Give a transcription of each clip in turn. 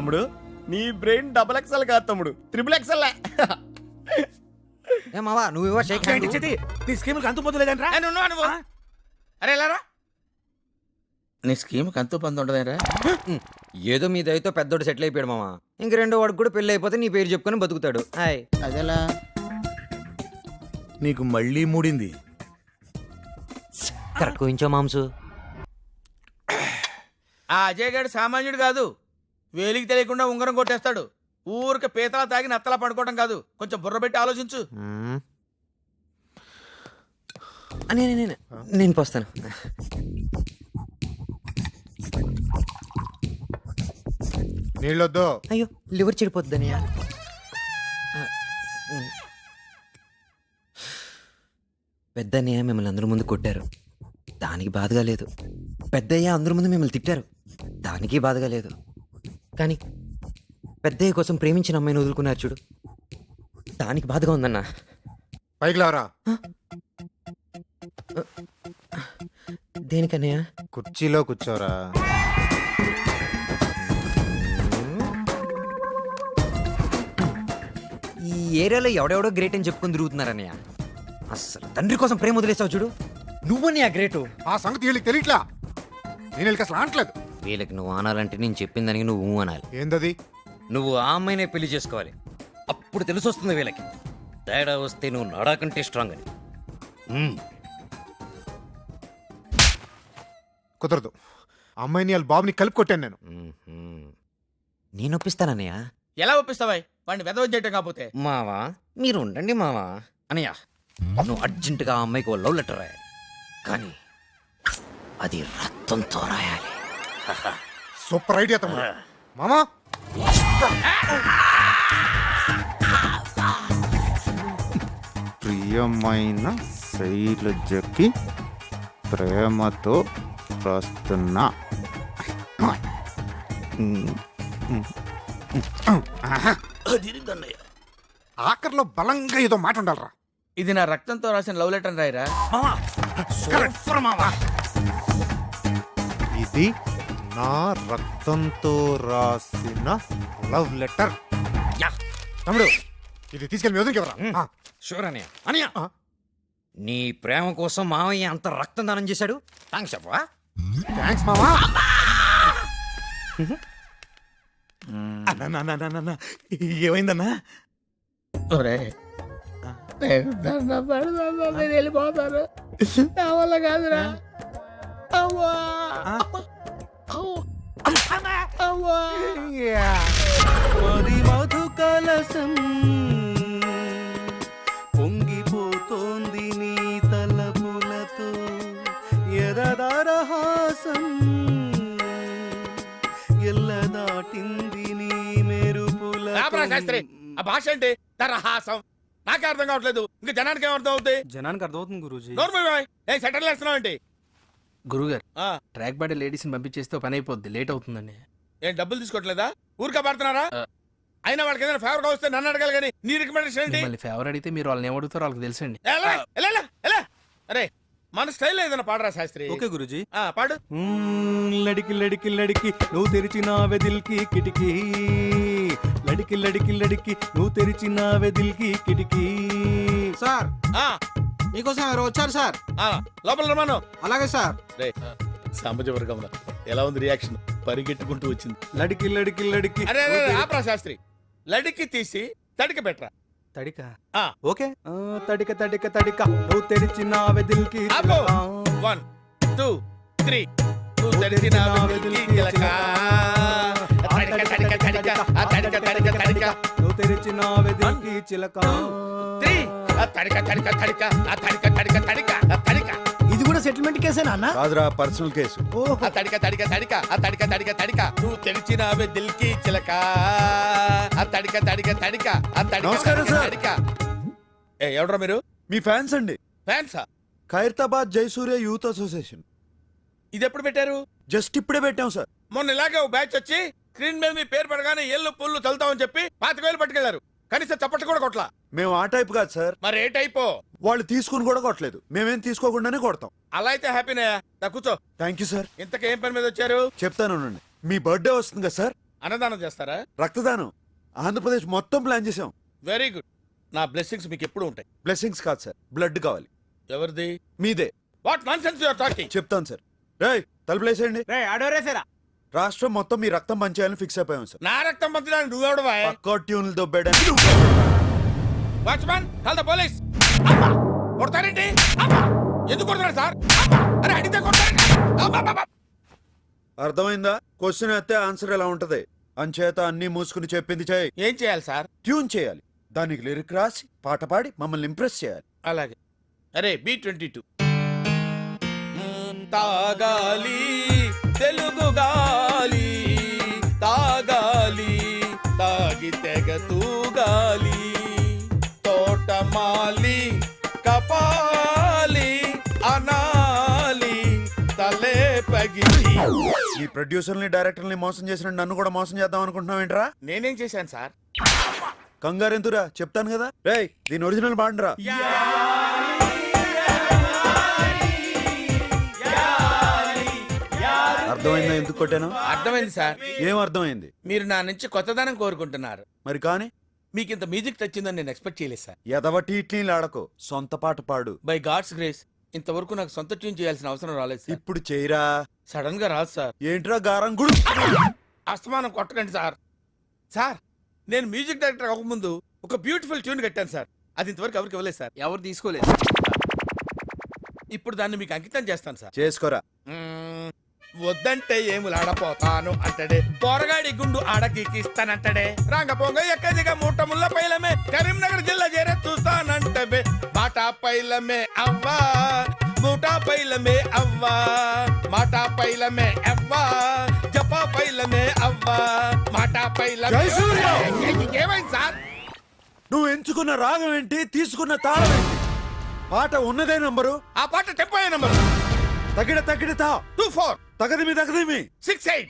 తమ్ముడు నీ brain double XL కాదు తమ్ముడు, ట్రిపుల్ ఎక్స్ఎల్. మావా నువ్వు షేక్ హ్యాండ్ నీ స్కీమ్ అంతు పొందలేదంట్రా. అరే ఎలారా నీ స్కీమ్ అంతు పొంది ఉండదేరా? ఏదో మీ దయతో పెద్దోడు సెటిల్ అయిపోయాడు మావా. ఇంక రెండో వాడికి కూడా పెళ్లి అయిపోతే నీ పేరు చెప్పుకొని బతుకుతాడు. హాయ్ అదేలా నీకు మళ్ళీ మూడింది. కరెక్ట్ కోయించో మాంసు. ఆ అజయ్ గారు సామాన్యుడు కాదు, వేలికి తెలియకుండా ఉంగరం కొట్టేస్తాడు. ఊరికి పీతలా తాగి నత్తలా పడుకోవడం కాదు, కొంచెం బుర్ర పెట్టి ఆలోచించు. నేను పోస్తాను. నీళ్ళొద్దు. అయ్యో లివర్ చెడిపోద్దనియా. పెద్దన్నయ్య మిమ్మల్ని అందరి ముందు కొట్టారు, దానికి బాధగా లేదు. పెద్దయ్య అందరి ముందు మిమ్మల్ని తిట్టారు, దానికి బాధగా లేదు. కానీ పెద్దయ్య కోసం ప్రేమించిన అమ్మాయిని వదులుకున్నారు చూడు, దానికి బాధగా ఉందన్నా. పైకి లేవరా. దేనికన్నయ్య? కుర్చీలో కూర్చోరా. ఈ ఏరియాలో ఎవడెవడో గ్రేట్ అని చెప్పుకొని తిరుగుతున్నారన్నయ్య. అస్సలు తండ్రి కోసం ప్రేమ వదిలేసావు చూడు, నువ్వన్నయ్య గ్రేటు. ఆ సంగతి వీళ్ళకి తెలియట్లా. నేను వీళ్ళకి అసలు అనట్లేదు. వీళ్ళకి నువ్వు అనాలంటే నేను చెప్పిన దానికి నువ్వు అనాలి. ఏందది? నువ్వు ఆ అమ్మాయినే పెళ్లి చేసుకోవాలి, అప్పుడు తెలిసొస్తుంది వీళ్ళకి. తేడా వస్తే నువ్వు నాడాకంటే స్ట్రాంగ్ అని. కుదరదు. అమ్మాయిని వాళ్ళ బాబుని కలిపి కొట్టాను నేను. నేను ఒప్పిస్తానన్నయ్య. ఎలా ఒప్పిస్తావా వాడిని వెదవ చేయటం కాకపోతే? మావా మీరు ఉండండి మావా. అనయ్య నువ్వు అర్జెంటుగా ఆ అమ్మాయికి ఓ లవ్ లెటర్ రాయాలి, కానీ అది రక్తంతో రాయాలి. సూపర్ ఐడియా తమ్ముడు. మామా ప్రియమైన శైలజకి ప్రేమతో రాస్తున్నా. ఆఖరిలో బలంగా ఏదో మాట ఉండాలరా. ఇది నా రక్తంతో రాసిన లవ్ లెటర్ రాయరా? ఇది నా రక్తంతో రాసిన లవ్ లెటర్. తమ్ముడు ఇది తీసుకెళ్ళి మ్యూజిక్ ఎవరా? షూర్ అనయ్య. అనయ్య నీ ప్రేమ కోసం మావయ్య అంత రక్తం దానం చేశాడు. థ్యాంక్స్ చెప్పవా? థ్యాంక్స్ మామా. ఏమైందన్నా? వెళ్ళిపోతారు నా వల్ల కాదురా. మధు కలసం పొంగిపోతోంది నీ తలపులతో, ఎదదరహాసం ఎల్ల దాటింది నీ మెరుపుల. శాస్త్రి ఆ భాష ఏంటి? దరహాసం నాకే అర్థం కావట్లేదు, ఇంకా జనానికి ఏమర్థం అవుతాయి? జనానికి అర్థమవుతుంది గురూజీ. ఏ సెటిల్ వేస్తున్నావు ఏంటి? గురుగారు ట్రాక్ బాడీ లేడీస్ ని పంపించేస్తే పని అయిపోద్ది, లేట్ అవుతుందండి. ఏం డబ్బులు తీసుకోవట్లేదా? ఊరికా పడుతున్నారా? అయినా వాళ్ళకి ఏదైనా ఫేవర్ గా వస్తే నన్ను అడగాలి కానీ నీ రికమెండేషన్ ఏంటి? మళ్ళీ ఫేవర్ అడిగితే మీరు వాళ్ళని ఏమడుగుతారో వాళ్ళకి తెలుసండి. అరే మన స్టైల్ ఏదైనా పాడరా శాస్త్రి. ఓకే గురూజీ. పాడు. లడికి లడికి లడికి నువ్వు తెరిచిన వెదిల్కి కిటికీ, లడికి లడికి లడికి నువ్వు తెరిచిన వెదిల్కి కిటికీ. సార్ మీకోసం ఎవరు వచ్చారు సార్? లోపల రమాను. అలాగే సార్. సామాజిక వర్గంలో ఎలా ఉంది రియాక్షన్? పరిగెట్టుకుంటూ వచ్చింది. లడికి లడికి లడికి. అరే ఆపరా శాస్త్రి, లడికి తీసి తడికి పెట్టరా. తడిక ఆ. ఓకే. తడిక తడిక తడిక నువ్వు తెరిచిన వెదిల్కి. 1 2 3 నువ్వు తెరిచిన వెదిల్కి చిలక. తడిక తడిక తడిక తడిక తడిక తడిక నువ్వు తెరిచిన వెదిల్కి చిలక. 3 తడిక తడిక తడిక తడిక తడిక తడిక తడిక. ఇది కూడా సెటిల్మెంట్ కేసేనా అన్న? కాదురా, పర్సనల్ కేసు. తడిక తడిక తడిక తడిక తడిక తడిక నువ్వు తెరిచిన వెదిల్కి చిలక. తడిక తడిక తడిక నమస్కారం సార్. తడిక. ఎవడ్రా మీరు? మీ ఫ్యాన్స్ అండి. ఫ్యాన్సా? Khairatabad Jayasurya youth association. ఇది ఎప్పుడు పెట్టారు? జస్ట్ ఇప్పుడే పెట్టాం సార్. మొన్న ఇలాగే ఓ బ్యాచ్ వచ్చి స్క్రీన్ మీద మీ పేరు పడగానే ఏళ్ళు పుల్లు చల్తామని చెప్పి 25,000 పట్టుకెళ్లారు. కనీసం చప్పట్లు కూడా కొట్లా. మేము ఆ టైప్ కాదు సార్. మరి ఏ టైపో? వాళ్ళు తీసుకుని కూడా కొట్టలేదు, మేమేం తీసుకోకుండానే కొడతాం. అలా అయితే హ్యాపీనే. కూర్చో. Thank you sir. ఇంతకేం పని మీద వచ్చారు? చెప్తాను. మీ బర్త్డే వస్తుంది కదా సార్, అన్నదానం చేస్తారా? రక్తదానం ఆంధ్రప్రదేశ్ మొత్తం ప్లాన్ చేసాం. Very good. నా బ్లెస్సింగ్స్ మీకు ఎప్పుడు ఉంటాయి. బ్లెస్సింగ్స్ కాదు సార్, బ్లడ్ కావాలి. ఎవరిది? మీదే. What nonsense you are talking? చెప్తాను సార్. రేయ్ తలుపులేసేయండి. ఆడోరేసారా? రాష్ట్రం మొత్తం మీ రక్తం పంచేయాలని ఫిక్స్ అయిపోయాం సార్. నా రక్తం పంచడానికి నువ్వెవడవా? పక్కా ట్యూన్లు దొబ్బేయడానికి. Watchman call the police. అమ్మా కొడతారేంటి? అమ్మా ఎందుకు కొడతారు సార్? అమ్మా అరే అడిగితే కొడతారేంటి? అమ్మా, అమ్మా, అమ్మా. అర్థమైందా? క్వశ్చన్ అయితే ఆన్సర్ ఎలా ఉంటది. అంచేత అన్ని మూసుకుని చెప్పింది చేయి. ఏం చేయాలి సార్? ట్యూన్ చేయాలి, దానికి లిరిక్ రాసి పాట పాడి మమ్మల్ని ఇంప్రెస్ చేయాలి. అలాగే. అరే B22 తాగాలి తెలుగు గాలి, తాగాలి తాగి తెగ తూగాలి, తోటమాలి కపాలి అనాలి తలే పగిలి. ఈ ప్రొడ్యూసర్ని డైరెక్టర్ని మోసం చేసిన నన్ను కూడా మోసం చేద్దాం అనుకుంటున్నావు ఏంట్రా? నేనేం చేశాను సార్? కంగారెంతురా, చెప్తాను కదా. రేయ్ దీని ఒరిజినల్ పాడరా. అర్థమైందా ఎందుకు కొట్టాను? అర్థమైంది సార్. ఏం అర్థమైంది? మీరు నా నుంచి కొత్తదనం కోరుకుంటున్నారు. మరి కానీ మీకు ఇంత మ్యూజిక్ తెచ్చిందని నేను ఎక్స్పెక్ట్ చేయలేదు సార్. ఎదవటి ఇట్లీలు ఆడకు, సొంత పాట పాడు. బై గాడ్స్ గ్రేస్ ఇంతవరకు నాకు సొంత ట్యూన్ చేయాల్సిన అవసరం రాలేదు సార్. ఇప్పుడు చేయరా. సడన్ గా రాదు సార్. ఏంట్రా గారం గుడు? అస్తమానం కొట్టకండి సార్. సార్ నేను మ్యూజిక్ డైరెక్టర్ అవ్వకముందు ఒక బ్యూటిఫుల్ ట్యూన్ కట్టాను సార్. అది ఇంతవరకు ఎవరికి ఇవ్వలేదు సార్. ఎవరు తీసుకోలేదు. ఇప్పుడు దాన్ని మీకు అంకితం చేస్తాను సార్. చేసుకోరా. మ్మ్, వద్దంటే ఏములాడపోతాను అంటడే, పోరగాడి గుండు ఆడకిస్తానంటడే, రాంగ పొంగ ఎక్కదిగా మూట ముళ్ళ పైలమే, కరీంనగర్ జిల్లా చేరే చూస్తానంటవే, బాటా పైలమే అవ్వా మూటా పైలమే అవ్వా, మాటా పైలమే అవ్వా జపా పైలమే అవ్వా, మాటా పైలమే. జయసూర్య! ఏమైంది సార్? నువ్వు ఎంచుకున్న రాగం ఏంటి, తీసుకున్న తాళం ఏంటి? పాట ఉన్నదే నంబరు, ఆ పాట టెంపో నంబర్ తగిడ తగిడతా 24 తగదిమి తగదిమి 68.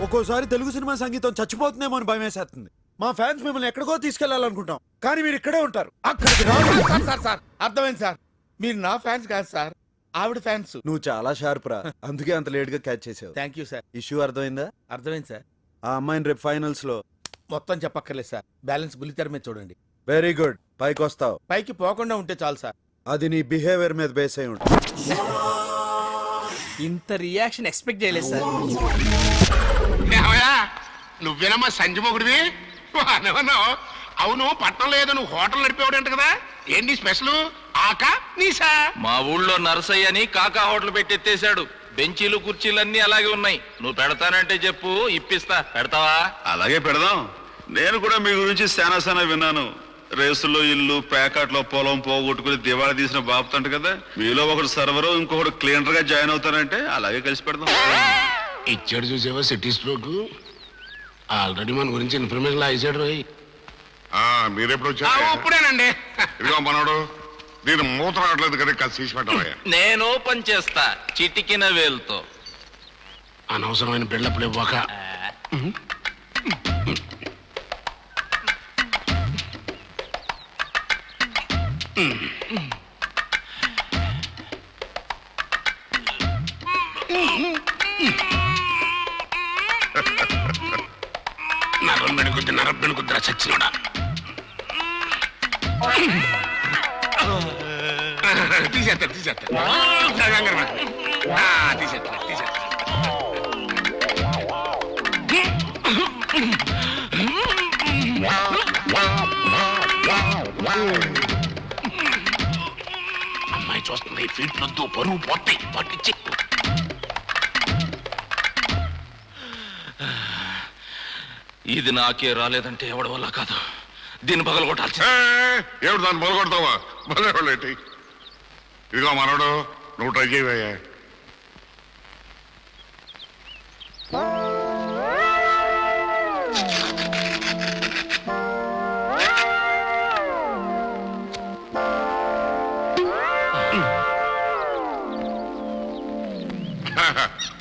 ఒక్కోసారి తెలుగు సినిమా సంగీతం చచ్చిపోతుందేమో అని భయం వేసేస్తుంది. మా ఫ్యాన్స్ మిమ్మల్ని ఎక్కడికో తీసుకెళ్లాలనుకుంటాం, కానీ మీరు ఇక్కడే ఉంటారు. అక్కడికి రాదు. సార్ సార్ సార్ అర్థమైంది సార్. మీరు నా ఫ్యాన్స్ కాదు సార్, ఆవిడ ఫ్యాన్స్. నువ్వు చాలా షార్ప్ రా, అందుకే అంత లేట్ గా క్యాచ్ చేసావు. Thank you sir. ఇష్యూ అర్థమైందా? అర్థమైంది సార్. ఆ అమ్మాయిని రేపు ఫైనల్స్ లో. మొత్తం చెప్పక్కర్లేదు సార్, బ్యాలెన్స్ బుల్లితెర మీద చూడండి. వెరీ గుడ్, పైకి వస్తావు. పైకి పోకుండా ఉంటే చాలు సార్. అది నీ బిహేవియర్ మీద బేస్ అయి ఉంటుంది. ఇంత రియాక్షన్ ఎక్స్పెక్ట్ చేయలేదు సార్. నువ్వేనమ్మా సంజమొగుడివి? అవును పట్టణంలో ఏదో నువ్వు హోటల్ నడిపేవాడంట కదా, ఏంటి స్పెషల్? ఆకా నీసా? మా ఊళ్ళో నరసయ్య అని కాకా హోటల్ పెట్టెత్తేశాడు. బెంచీలు కుర్చీలన్నీ అలాగే ఉన్నాయి. నువ్వు పెడతానంటే చెప్పు, ఇప్పిస్తా. పెడతావా? అలాగే పెడదాం. నేను కూడా మీ గురించి శానా విన్నాను. రేసులో ఇల్లు, ప్యాకెట్లో పొలం పోగొట్టుకుని దివాళా తీసిన బాపుతంట కదా. మీలో ఒకడు సర్వరు, ఇంకొకడు క్లీనర్ గా జాయిన్ అవుతారంటే అలాగే కలిసి పెడదాం. ఇచ్చాడు చూసావా సిటీ స్ట్రోక్? ఆల్రెడీ మన గురించి ఇన్ఫర్మేషన్ ఇచ్చాడు రోయ్. మీరెప్పుడు వచ్చారు? అప్పుడేనండి. ఇదిగో మనోడు, నేను మూత రావట్లేదు కదా, కాస్త తీసి పెట్టవయ్యా. నేను ఓపెన్ చేస్తా చిటికిన వేలుతో. అనవసరమైన బిల్డప్లు ఇవ్వక. నరబ్బెని కుద్ర చచ్చినోడా. తీసేస్తా తీసేస్తా అమ్మాయి చూస్తుంది, ఫీట్ వద్దు, పరువు పోతాయి, పట్టించి. ఇది నాకే రాలేదంటే ఎవడి వల్ల కాదు. దీన్ని పగల కొట్టాల్సి. ఏమిటి దాన్ని మొదలుకొడతావా? మొదలెట్టి ఇదిగో మనోడు, నువ్వు ట్రై చేయవయ్యా.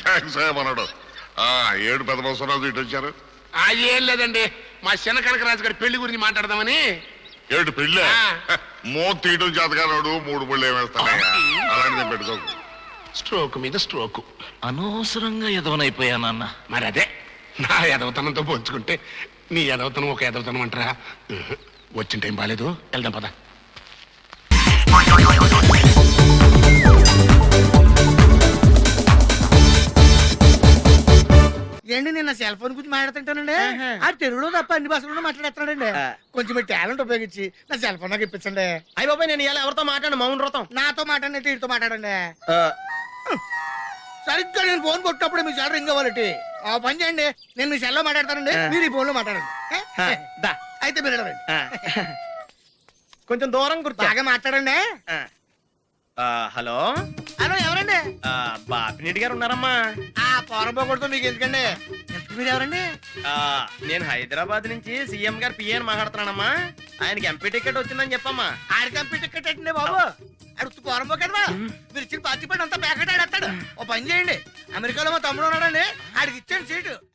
థ్యాంక్స్ మనోడు. 7 పెద్ద బస్సు ఇటు వచ్చారు. ఏం లేదండి, మా చిన్న కనకరాజు గారి పెళ్లి గురించి మాట్లాడదామని. ఏమిటి పెళ్ళి? మోత తీయటం చేతగానోడు 3 పళ్ళు ఏమేస్తాడయ్యా, అలాంటిది పెట్టుకోకు. స్ట్రోక్ మీద స్ట్రోక్. అనవసరంగా ఎదవనైపోయా నాన్న. మరి అదే నా ఎదవతనంతో పోల్చుకుంటే నీ ఎదవతనం ఒక ఎదవతనం అంటారా? వచ్చిన టైం బాగాలేదు, వెళ్దాం పద. ఏంటి నేను సెల్ ఫోన్ గురించి మాట్లాడుతుంటానండి ఆ తెలుగులో తప్ప అన్ని భాషల్లో మాట్లాడేస్తాడండి కొంచెం మీ టాలెంట్ ఉపయోగించి నా సెల్ ఫోన్ నాకు ఇప్పించండి. అయ్యి బాబాయ్ నేను ఇలా ఎవరితో మాట్లాడు మౌన్ వ్రతం. నాతో మాట్లాడినట్టు వీటితో మాట్లాడండి. సరిగ్గా నేను ఫోన్ కొట్టినప్పుడు మీ సెల్ రింగ్ అవ్వాలంటే ఆ పని చేయండి. నేను మీ సెల్లో మాట్లాడతానండి, మీరు ఈ ఫోన్ లో మాట్లాడండి. దా అయితే మీరు వెళ్ళండి. కొంచెం దూరం కూర్చో. బాగా మాట్లాడండి. హలో హలో ఎవరండి? బాపినీటి గారు ఉన్నారమ్మా? ఆ పోరపోకూడదు మీకు ఎందుకండి? ఎందుకు మీరు ఎవరండి? నేను హైదరాబాద్ నుంచి సీఎం గారు పిఏని మాట్లాడుతున్నానమ్మా. ఆయనకి ఎంపీ టికెట్ వచ్చిందని చెప్పమ్మా. ఆడికి ఎంపీ టికెట్ ఏంటండి బాబు? అడుగుతూ పోరపోకడమా? మీరు ఇచ్చిన పార్టీ పడి అంతా ప్యాకెట్ ఆడేస్తాడు. ఓ పని చేయండి, అమెరికాలో మా తమ్ముడు ఉన్నాడండి, ఆడికి ఇచ్చాను సీటు.